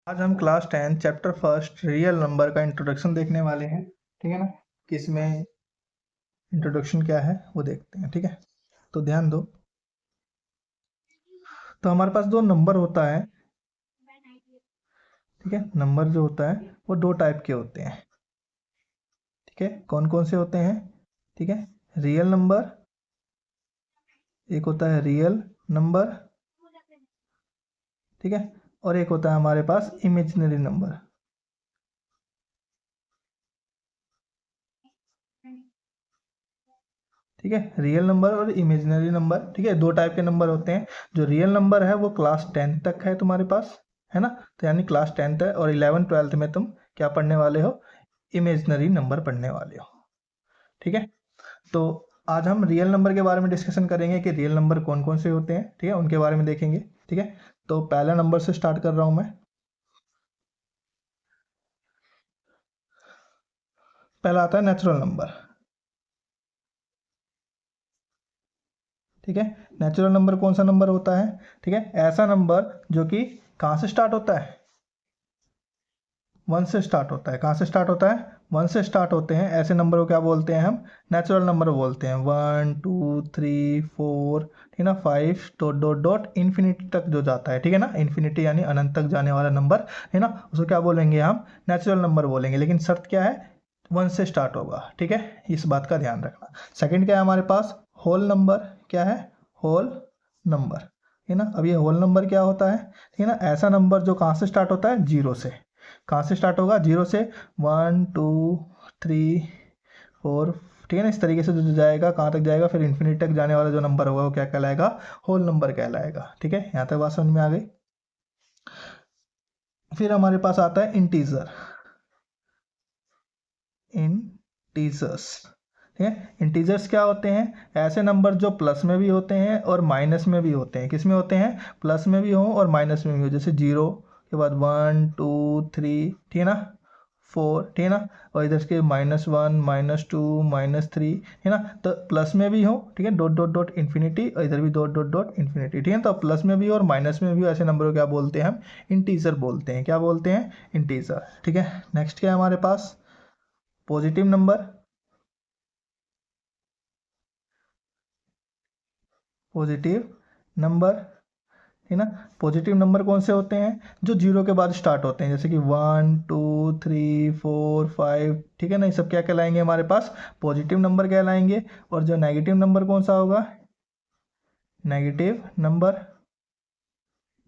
आज हम class 10 chapter first real number का इंट्रोडक्शन देखने वाले हैं। ठीक है ना, कि इसमें इंट्रोडक्शन क्या है वो देखते हैं। ठीक है, तो ध्यान दो। तो हमारे पास दो नंबर होता है। ठीक है, नंबर जो होता है वो दो टाइप के होते हैं। ठीक है, कौन कौन से होते हैं? ठीक है, रियल नंबर, एक होता है रियल नंबर। ठीक है, और एक होता है हमारे पास इमेजिनरी नंबर। ठीक है, रियल नंबर और इमेजिनरी नंबर। ठीक है, दो टाइप के नंबर होते हैं। जो रियल नंबर है वो क्लास 10 तक है तुम्हारे पास, है ना। तो यानी क्लास 10 है, और 11th 12th में तुम क्या पढ़ने वाले हो? इमेजिनरी नंबर पढ़ने वाले हो। ठीक है, तो आज हम रियल नंबर के बारे में डिस्कशन करेंगे कि रियल नंबर कौन कौन से होते हैं। ठीक है, उनके बारे में देखेंगे। ठीक है, तो पहला नंबर से स्टार्ट कर रहा हूं मैं। पहला आता है नेचुरल नंबर। ठीक है, नेचुरल नंबर कौन सा नंबर होता है? ठीक है, ऐसा नंबर जो कि कहाँ से स्टार्ट होता है? वन से स्टार्ट होता है। कहाँ से स्टार्ट होता है? वन से स्टार्ट होते हैं। ऐसे नंबर को क्या बोलते हैं हम? नेचुरल नंबर बोलते हैं। 1 2 3 4, ठीक है ना, 5 डॉट डॉट डॉट इन्फिनिटी तक जो जाता है। ठीक है ना, इन्फिनिटी यानी अनंत तक जाने वाला नंबर, है ना, उसको क्या बोलेंगे हम? नेचुरल नंबर बोलेंगे। लेकिन शर्त क्या है? वन से स्टार्ट होगा। ठीक है, इस बात का ध्यान रखना। सेकंड क्या है हमारे पास? Whole number. क्या है? होल नंबर, है ना। अब ये होल नंबर क्या होता है? ठीक है ना, ऐसा नंबर जो कहाँ से स्टार्ट होता है? जीरो से। कहाँ से स्टार्ट होगा? जीरो से। 1 2 3 4, ठीक है ना, इस तरीके से जो जाएगा कहाँ तक जाएगा, फिर इन्फिनिटी तक जाने वाला जो नंबर होगा वो क्या कहलाएगा? होल नंबर कहलाएगा। ठीक है, यहाँ तक बात समझ में आ गई। फिर हमारे पास आता है इंटीजर। इंटीजर्स, ठीक है। इंटीजर्स क्या होते हैं? ऐसे नंबर जो प्लस में भी होते हैं और माइनस में भी होते हैं। किस में होते हैं? प्लस में भी हो और माइनस में भी हो। जैसे जीरो के बाद 1 2 3, ठीक है ना, 4, ठीक है ना, और इधर के -1 -2 -3, है ना। तो प्लस में भी हो, ठीक है, डॉट डॉट डॉट इन्फिनिटी, और इधर भी डॉट डॉट डॉट इन्फिनिटी। ठीक है, तो प्लस में भी और माइनस में भी ऐसे नंबर को क्या बोलते हैं हम? इंटीजर बोलते हैं। क्या बोलते हैं? इंटीजर। ठीक है, नेक्स्ट क्या है हमारे पास? Positive number. पॉजिटिव नंबर, है ना। पॉजिटिव नंबर कौन से होते हैं? जो जीरो के बाद स्टार्ट होते हैं, जैसे कि 1 2 3 4 5, ठीक है ना, ये सब क्या कहलाएंगे हमारे पास? पॉजिटिव नंबर कहलाएंगे। और जो नेगेटिव नंबर कौन सा होगा? Negative number.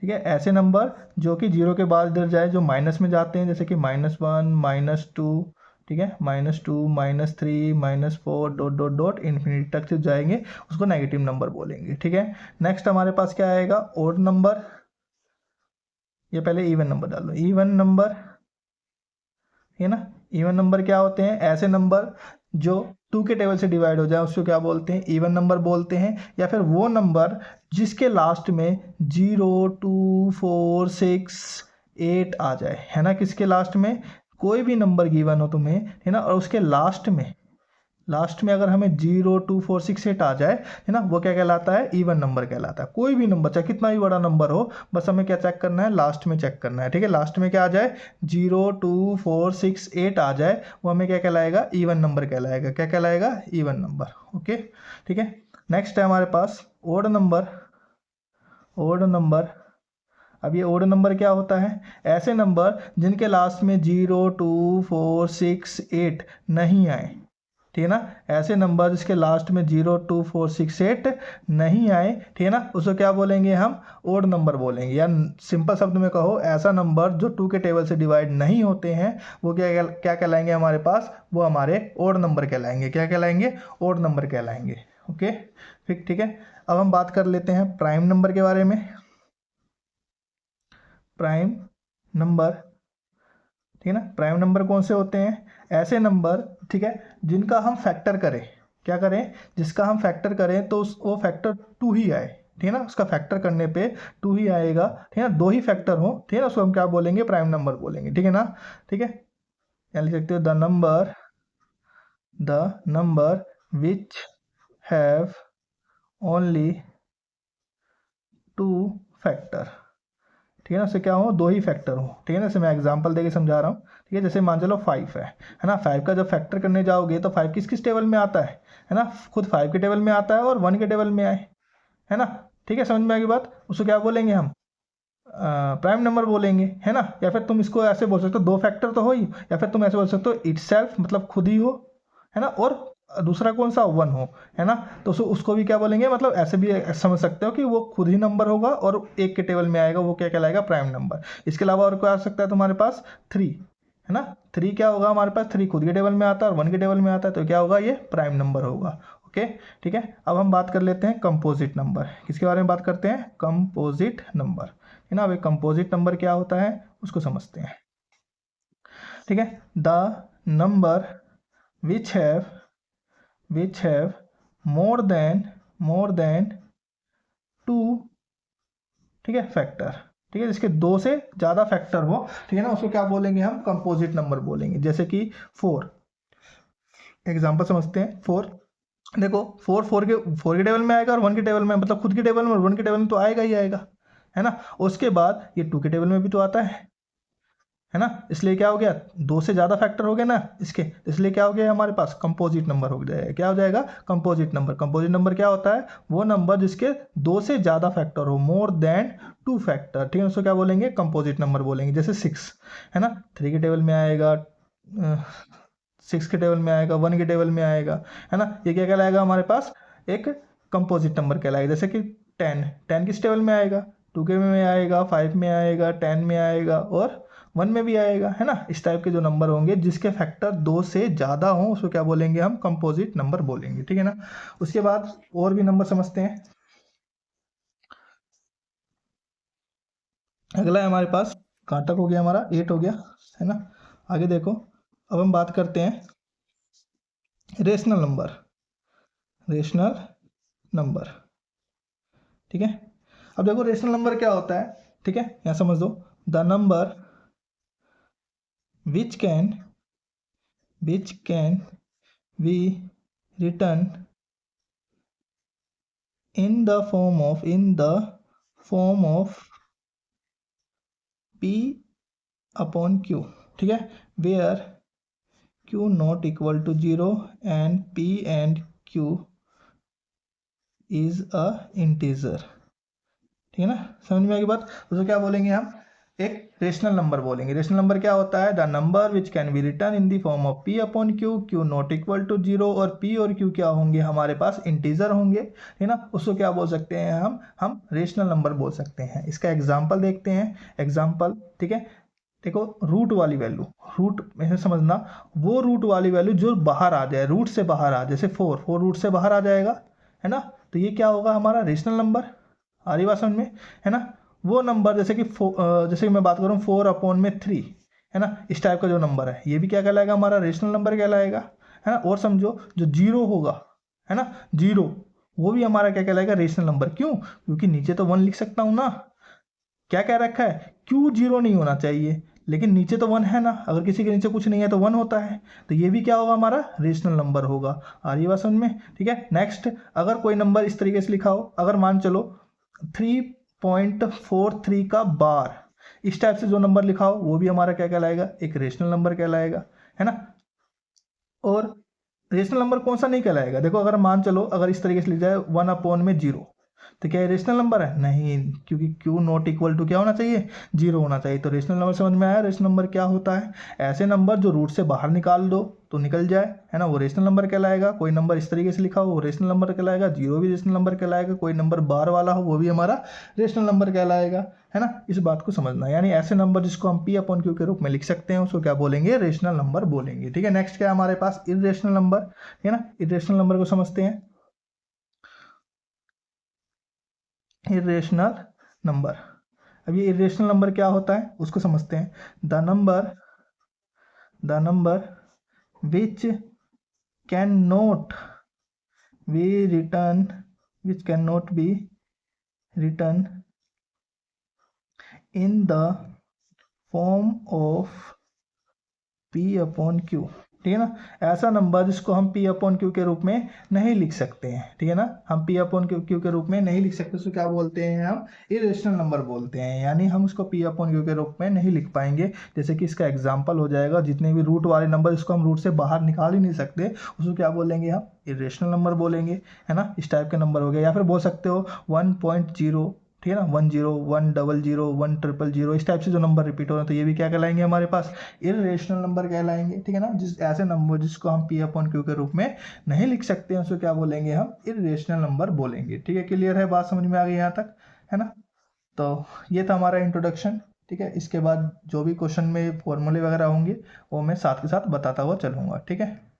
ठीक है, ऐसे नंबर जो कि जीरो के बाद इधर जाए, जो माइनस में जाते हैं, जैसे कि -1 -2, ठीक है, -2 -3 -4 डॉट डॉट डॉट इन्फिनिटी तक से जाएंगे, उसको नेगेटिव नंबर बोलेंगे। ठीक है, नेक्स्ट हमारे पास क्या आएगा? Odd number. ये पहले इवन नंबर डाल लो। इवन नंबर, है ना। इवन नंबर क्या होते हैं? ऐसे नंबर जो टू के टेबल से डिवाइड हो जाए उसको क्या बोलते हैं? इवन नंबर बोलते हैं। या फिर वो नंबर जिसके लास्ट में 0 2 4 6 8 आ जाए, है ना। किसके लास्ट में? कोई भी नंबर गिवन हो तुम्हें, है ना, और उसके लास्ट में अगर हमें 0 2 4 6 8 आ जाए, है ना, वो क्या कहलाता है? इवन नंबर कहलाता है। कोई भी नंबर, चाहे कितना भी बड़ा नंबर हो, बस हमें क्या चेक करना है? लास्ट में चेक करना है। ठीक है, लास्ट में क्या आ जाए? 0 2 4 6 8 आ जाए, वो हमें क्या कहलाएगा? इवन नंबर कहलाएगा। क्या कहलाएगा? Even number. ओके, ठीक है। नेक्स्ट है हमारे पास ओड नंबर। ओड नंबर, अब ये ओड नंबर क्या होता है? ऐसे नंबर जिनके लास्ट में 0 2 4 6 8 नहीं आए, ठीक है ना। ऐसे नंबर जिसके लास्ट में 0 2 4 6 8 नहीं आए, ठीक है ना, उसको क्या बोलेंगे हम? ओड नंबर बोलेंगे। या सिंपल शब्द में कहो, ऐसा नंबर जो टू के टेबल से डिवाइड नहीं होते हैं, वो क्या क्या कहलाएंगे हमारे पास? वो हमारे ओड नंबर कहलाएंगे। क्या कहलाएंगे? ओड नंबर कहलाएंगे। ओके, ठीक, ठीक है। अब हम बात कर लेते हैं प्राइम नंबर के बारे में। प्राइम नंबर, ठीक है ना। प्राइम नंबर कौन से होते हैं? ऐसे नंबर, ठीक है, जिनका हम फैक्टर करें। क्या करें? जिसका हम फैक्टर करें तो वो फैक्टर टू ही आए, ठीक है ना, उसका फैक्टर करने पे टू ही आएगा, ठीक है ना। दो ही फैक्टर हो, ठीक है ना, उसको हम क्या बोलेंगे? प्राइम नंबर बोलेंगे। ठीक है ना, ठीक है। यहाँ लिख सकते हो the number which have only two factor. ठीक है ना, उससे क्या हो, दो ही फैक्टर हो, ठीक है ना। जैसे मैं एग्जांपल देके समझा रहा हूँ, ठीक है। जैसे मान चलो 5 है ना, 5 का जब फैक्टर करने जाओगे तो 5 किस किस टेबल में आता है ना, खुद 5 के टेबल में आता है और 1 के टेबल में आए, है ना। ठीक है, समझ में आ गई बात। उसको क्या बोलेंगे हम, प्राइम नंबर बोलेंगे, है ना। या फिर तुम इसको ऐसे बोल सकते हो, दो फैक्टर तो हो ही, या फिर तुम ऐसे बोल सकते हो इटसेल्फ, मतलब खुद ही हो, है ना, और दूसरा कौन सा, 1 हो, है ना। तो उसको भी क्या बोलेंगे, मतलब ऐसे भी समझ सकते हो कि वो खुद ही नंबर होगा और एक के टेबल में आएगा, वो क्या कहलाएगा, प्राइम नंबर। इसके अलावा और क्या आ सकता है तुम्हारे पास, 3, है ना। 3 क्या होगा हमारे पास, 3 खुद के टेबल में आता है और 1 के टेबल में आता है, तो क्या होगा, ये प्राइम नंबर होगा। ओके, ठीक है। अब हम बात कर लेते हैं कंपोजिट नंबर। किसके बारे में बात करते हैं, कंपोजिट नंबर, है ना। अब कंपोजिट नंबर क्या होता है उसको समझते हैं, ठीक है। The number which have more than 2, ठीक है, फैक्टर, ठीक है, जिसके 2 से ज़्यादा फैक्टर हो, ठीक है ना, उसको क्या बोलेंगे हम, कंपोजिट नंबर बोलेंगे। जैसे कि 4, एग्जांपल समझते हैं। 4 देखो, 4 के टेबल में आएगा और 1 के टेबल में, मतलब खुद के टेबल में और 1 के टेबल में तो आएगा ही आएगा, है ना। उसके बाद ये 2 के टेबल में भी तो आता है ना। इसलिए क्या हो गया, 2 से ज़्यादा फैक्टर हो गए ना इसके, इसलिए क्या हो गया हमारे पास, कंपोजिट नंबर हो जाएगा। क्या हो जाएगा, कंपोजिट नंबर। कंपोजिट नंबर क्या होता है, वो नंबर जिसके 2 से ज़्यादा फैक्टर हो, मोर देन 2 फैक्टर, ठीक है, उसको क्या बोलेंगे, कंपोजिट नंबर बोलेंगे। जैसे 6, है ना, 3 के टेबल में आएगा, 6 के टेबल में आएगा, 1 के टेबल में आएगा, है ना। ये क्या कहलाएगा हमारे पास, एक कंपोजिट नंबर कहलाएगा। जैसे कि 10 किस टेबल में आएगा, 2 के में आएगा, 5 में आएगा, 10 में आएगा और 1 में भी आएगा, है ना। इस टाइप के जो नंबर होंगे जिसके फैक्टर 2 से ज़्यादा हों, उसको क्या बोलेंगे हम, कंपोजिट नंबर बोलेंगे, ठीक है ना। उसके बाद और भी नंबर समझते हैं। अगला है हमारे पास, कांटक हो गया हमारा, 8 हो गया, है ना। आगे देखो, अब हम बात करते हैं रेशनल नंबर, रेशनल नंबर, ठीक है। अब देखो रेशनल नंबर क्या होता है, ठीक है, यहाँ समझ दो। The number which can be return in the form of p upon q, ठीक है, where q not equal to 0 and p and q is a integer, ठीक है ना। समझ में आएगी बात। तो क्या बोलेंगे हम, एक रेशनल नंबर बोलेंगे। रेशनल नंबर क्या होता है, the number which can be return in the form of p upon q, q not equal to 0, और p और q क्या होंगे हमारे पास, इंटीजर होंगे, है ना। उसको क्या बोल सकते हैं हम रेशनल नंबर बोल सकते हैं। इसका एग्जाम्पल देखते हैं, एग्जाम्पल, ठीक है। देखो, रूट वाली वैल्यू, रूट में से समझना, वो रूट वाली वैल्यू जो बाहर आ जाए, रूट से बाहर आ, जैसे 4 रूट से बाहर आ जाएगा, है ना, तो ये क्या होगा हमारा रेशनल नंबर। आ रही बात समझ में, है ना। वो नंबर जैसे कि जैसे कि मैं बात करूँ 4/3, है ना, इस टाइप का जो नंबर है, ये भी क्या कहलाएगा, हमारा रेशनल नंबर कहलाएगा, है ना। और समझो जो 0 होगा, है ना, 0, वो भी हमारा क्या कहलाएगा, रेशनल नंबर। क्यों, क्योंकि नीचे तो 1 लिख सकता हूँ ना, क्या कह रखा है, क्यू 0 नहीं होना चाहिए, लेकिन नीचे तो 1 है ना, अगर किसी के नीचे कुछ नहीं है तो 1 होता है, तो ये भी क्या होगा, हमारा रेशनल नंबर होगा। आ रही बात समझ में, ठीक है। नेक्स्ट, अगर कोई नंबर इस तरीके से लिखा हो, अगर मान चलो 3.43 का बार, इस टाइप से जो नंबर लिखा हो, वो भी हमारा क्या कहलाएगा, एक रेशनल नंबर कहलाएगा, है ना। और रेशनल नंबर कौन सा नहीं कहलाएगा, देखो, अगर मान चलो अगर इस तरीके से लिख जाए 1/0, तो क्या ये रेशनल नंबर है, नहीं, क्योंकि q नॉट इक्वल टू क्या होना चाहिए, 0 होना चाहिए। तो रेशनल नंबर समझ में आया, रेशनल नंबर क्या होता है, ऐसे नंबर जो रूट से बाहर निकाल दो तो निकल जाए, है ना, वो रेशनल नंबर कहलाएगा। कोई नंबर इस तरीके से लिखा हो वो रेशनल नंबर कहलाएगा, 0 भी रेशनल नंबर कहलाएगा, कोई नंबर बार वाला हो वो भी हमारा रेशनल नंबर कहलाएगा, है ना। इस बात को समझना, यानी ऐसे नंबर जिसको हम p/q के रूप में लिख सकते हैं उसको क्या बोलेंगे, रेशनल नंबर बोलेंगे, ठीक है। नेक्स्ट क्या है हमारे पास, इर्रेशनल नंबर, है ना। इर्रेशनल नंबर को समझते हैं, इरेशनल नंबर। अब ये इरेशनल नंबर क्या होता है उसको समझते हैं। The number which can not be return which can not be return in the form of p/q, ठीक है ना। ऐसा नंबर जिसको हम P अपॉन क्यू के रूप में नहीं लिख सकते हैं, ठीक है ना, हम P अपॉन क्यू के रूप में नहीं लिख सकते, उसको क्या बोलते हैं हम, इरेशनल नंबर बोलते हैं, यानी हम उसको P अपॉन क्यू के रूप में नहीं लिख पाएंगे। जैसे कि इसका एग्जाम्पल हो जाएगा, जितने भी रूट वाले नंबर जिसको हम रूट से बाहर निकाल ही नहीं सकते, उसको क्या बोलेंगे हम, इरेशनल नंबर बोलेंगे, है ना। इस टाइप के नंबर हो गए, या फिर बोल सकते हो 1.0, ठीक है ना, 10, 100, 100, इस टाइप से जो नंबर रिपीट हो रहे हैं, तो ये भी क्या कहलाएंगे हमारे पास, इरेशनल नंबर कहलाएंगे, ठीक है ना। जिस ऐसे नंबर जिसको हम P अपॉन क्यू के रूप में नहीं लिख सकते हैं, उसको क्या बोलेंगे हम, इरेशनल नंबर बोलेंगे। ठीक है, क्लियर है, बात समझ में आ गई यहाँ तक, है ना। तो ये था हमारा इंट्रोडक्शन, ठीक है। इसके बाद जो भी क्वेश्चन में फॉर्मूले वगैरह होंगे वो मैं साथ के साथ बताता हुआ चलूँगा, ठीक है।